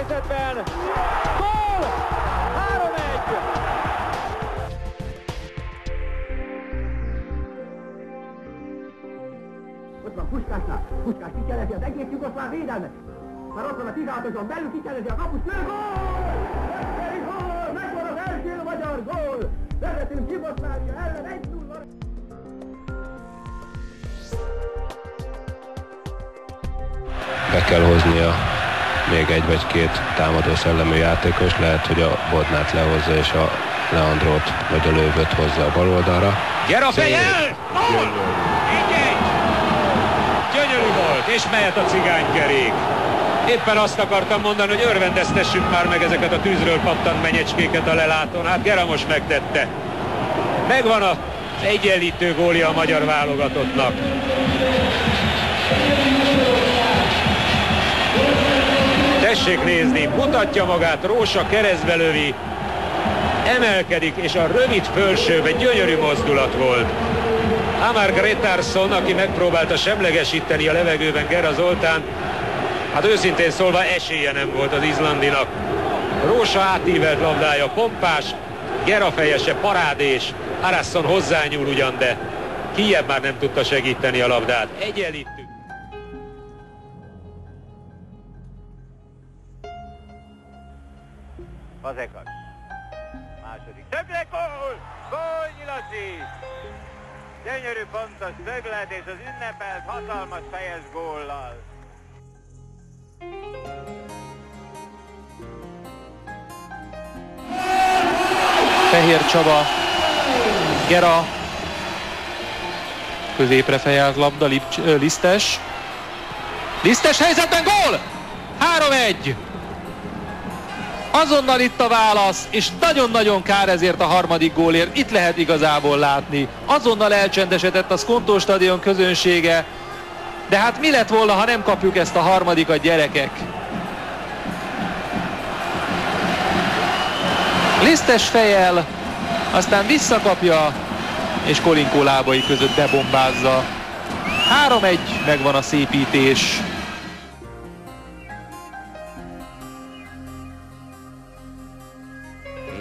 helyzetben. Gól! 3-1! Ott van Puskásnál. Puskás kicselezi az egész jugoszláv védelmet. Már ott van a 16-oson belül, kicselezi a kapus, lő, gól! Megveri gól! Megvan az első magyar gól! Vezetünk Jugoszlávia ellen 1-0. Be kell hoznia még egy vagy két támadó szellemű játékos, lehet, hogy a Bodnát lehozza és a Leandrót vagy a Lővöt hozza a bal oldalra. Gera fejjel! Gól! 1-1! Gyönyörű volt, és mehet a cigánykerék. Éppen azt akartam mondani, hogy örvendeztessük már meg ezeket a tűzről pattant menyecskéket a lelátón. Hát Gera most megtette. Megvan az egyenlítő gólja a magyar válogatottnak. Tessék nézni, mutatja magát, Rósa keresztbe lövi, emelkedik, és a rövid fölsőbe gyönyörű mozdulat volt. Amar Gretarsson, aki megpróbálta semlegesíteni a levegőben Gera Zoltán, hát őszintén szólva esélye nem volt az izlandinak. Rósa átívelt labdája, pompás, Gera fejese parádés, Arason hozzányúl ugyan, de kijebb már nem tudta segíteni a labdát. Egyenlítő. Fazekas. Második szöglet, gól! Gól, Nyilaszi! Gyönyörű pontos szöglet, és az ünnepelt hatalmas fejes góllal. Fehér Csaba, Gera, középre fejelt labda, Lisztes. Lisztes helyzetben gól! 3-1! Azonnal itt a válasz, és nagyon-nagyon kár ezért a harmadik gólért. Itt lehet igazából látni. Azonnal elcsendesedett a Skonto stadion közönsége. De hát mi lett volna, ha nem kapjuk ezt a harmadikat, gyerekek? Lisztes fejjel, aztán visszakapja, és Kolinkó lábai között bebombázza. 3-1, megvan a szépítés.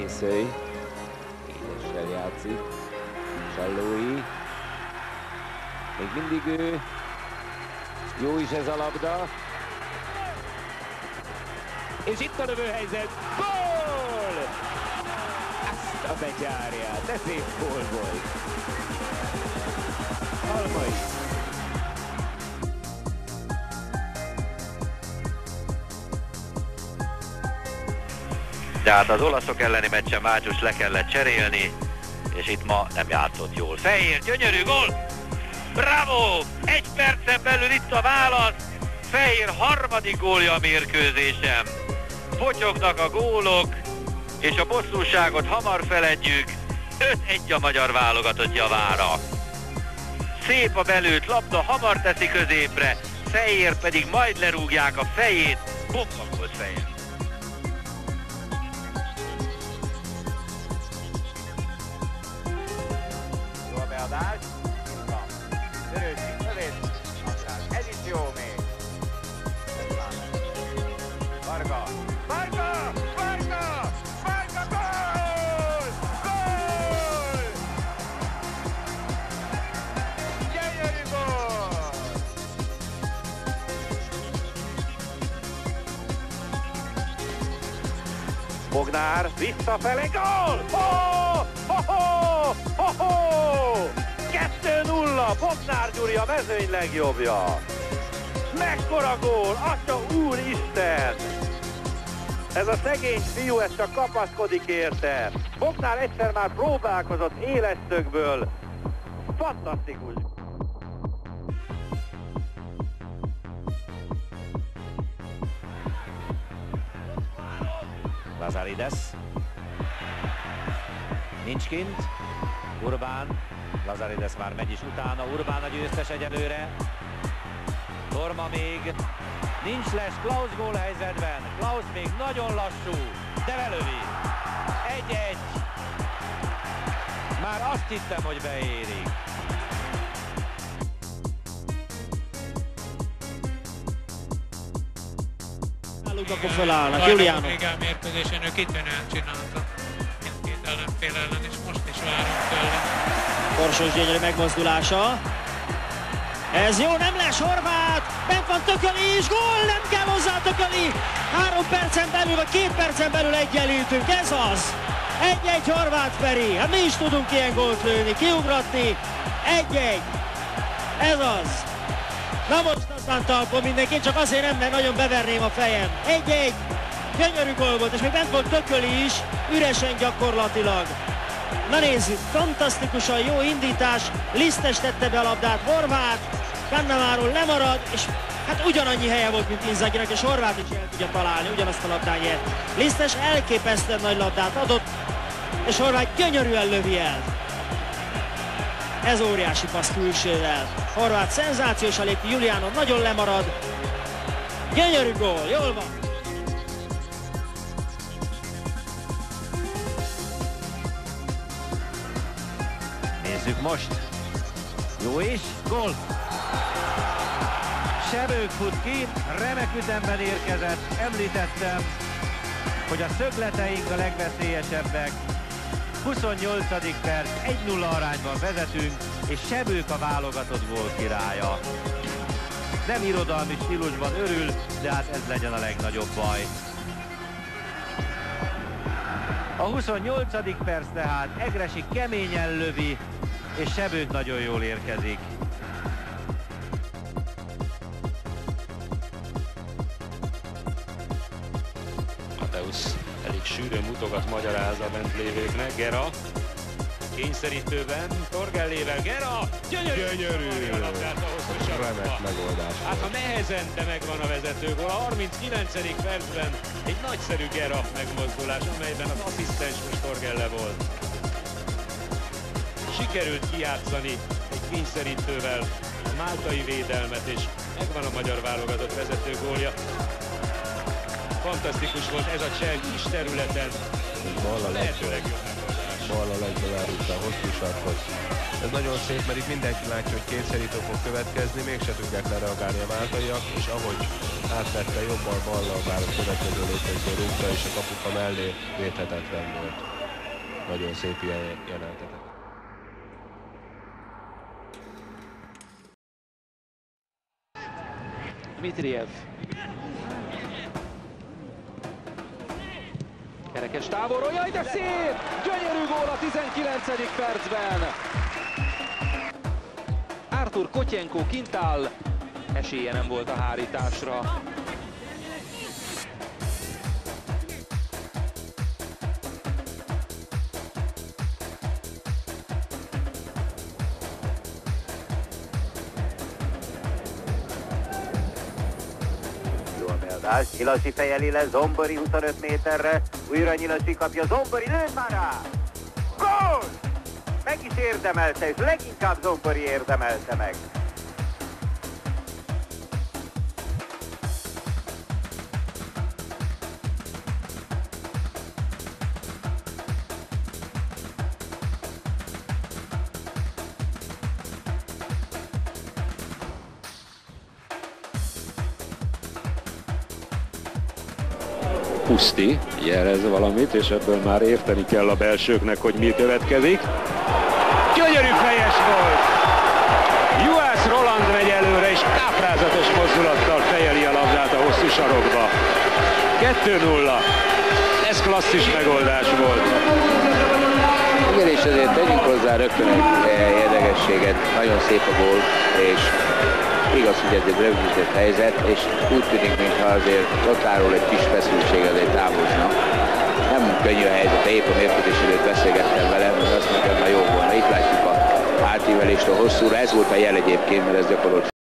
Észöly, édessel játszik, Sallói, még mindig ő, jó is ez a labda, és itt a lövőhelyzet, gól! Azt a betyárját, de szép gól volt. Halmai. De hát az olaszok elleni meccsen Mátyus le kellett cserélni, és itt ma nem játszott jól. Fehér, gyönyörű gól! Bravo! 1 percen belül itt a válasz. Fehér harmadik gólja a mérkőzésen. Potyognak a gólok, és a bosszúságot hamar feledjük. 5-1 a magyar válogatott javára. Szép a belőtt labda, hamar teszi középre, Fehér pedig majd lerúgják a fejét. Bomba volt Fehér. Jó a beadás. Törőszik, lövés. Ez is jó még. Varga. Varga! Varga! Varga! Gól! Gól! Gyönyörű gól! Bognár visszafele, gól! Ho! Ho! Ho! Ho! Ho! 2-0, Bognár Gyuri a mezőny legjobbja. Mekkora gól, Atya úristen! Ez a szegény fiú, ez csak kapaszkodik érte. Bognár egyszer már próbálkozott éles szögből. Fantasztikus! Lazarides. Nincs kint. Urbán. Lazarides már megy is utána. Urbán a győztes egyelőre. Torma még. Nincs les Klaus gólhelyzetben. Klaus még nagyon lassú, de belövi. 1-1. Már azt hittem, hogy beérik. náluk, akkor fölállnak. Juliano. A Ligán mérkőzésen ő kitűnően csinálta mindkét ellenfél ellen, és most is várom tőle. Korsós gyönyörű megmozdulása. Ez jó, nem lesz Horváth! Bent van Tököli is, gól! Nem kell hozzá Tököli! 3 percen belül, vagy 2 percen belül egyenlítünk, ez az! 1-1 Horváth Feri, hát mi is tudunk ilyen gólt lőni, kiugratni, 1-1, ez az! Na most aztán talpon mindenki, csak azért nem, mert nagyon beverném a fejem. 1-1, gyönyörű gól volt, és még bent volt Tököli is, üresen gyakorlatilag. Na nézzük, fantasztikusan jó indítás, Lisztes tette be a labdát, Horváth, Cannamáról lemarad, és hát ugyanannyi helye volt, mint Inzaghinak, és Horváth is el tudja találni, ugyanazt a labdán nyert. Lisztes elképesztően nagy labdát adott, és Horváth gyönyörűen lövi el. Ez óriási passz külsővel. Horváth szenzációsan lépi, Juliano nagyon lemarad. Gyönyörű gól, jól van. Nézzük most. Jó is, gól! Sebők fut ki, remek ütemben érkezett. Említettem, hogy a szögleteink a legveszélyesebbek. 28. perc, 1-0 arányban vezetünk, és Sebők a válogatott gól királya. Nem irodalmi stílusban örül, de hát ez legyen a legnagyobb baj. A 28. perc tehát Egressy keményen lövi, és Sebők nagyon jól érkezik. Mateusz elég sűrűn mutogat, magyaráz a bent lévőknek. Gera kényszerítőben, Torgellével, Gera! Gyönyörű! Remek megoldás. Hát ha nehezen, de megvan a vezetőgól. A 39. percben egy nagyszerű Gera megmozdulás, amelyben az asszisztens most Torgelle volt. Sikerült kijátszani egy kényszerítővel a máltai védelmet, és megvan a magyar válogatott vezetőgólja. Fantasztikus volt ez a cseh kis területen. Ballal egyben elrúgta a hosszú sarkot. Ez nagyon szép, mert itt mindenki látja, hogy kényszerítő fog következni, mégse tudják lereagálni a máltaiak, és ahogy átvette jobban ballal, bár a következő lépésből rúgta, és a kapuka mellé védhetetlen volt. Nagyon szép ilyen jelentetek. Dmitrijev. Kerekes távolról, jaj de szép! Gyönyörű gól a 19. percben! Artur Kotyenko kint áll, esélye nem volt a hárításra. Nyilasi fejeli le, Zombori 25 méterre, újra Nyilasi kapja, Zombori lőtt már rá! Gól! Meg is érdemelte, és leginkább Zombori érdemelte meg. Puszti jelez valamit, és ebből már érteni kell a belsőknek, hogy mi következik. Gyönyörű fejes volt! Juhász Roland megy előre, és káprázatos mozdulattal fejeli a labdát a hosszú sarokba. 2-0. Ez klasszis megoldás volt. Igen, és azért tegyünk hozzá rögtön egy érdekességet. Nagyon szép a gól, és igaz, hogy ez egy rögzített helyzet, és úgy tűnik, mintha azért Lotáról egy kis feszültség azért távozna. Nem könnyű a helyzet, épp a mérkőzés előtt beszélgettem vele, mert azt mondtam, na jó volna. Itt látjuk a átívelést a hosszúra, ez volt a jel egyébként, mert ez gyakorolt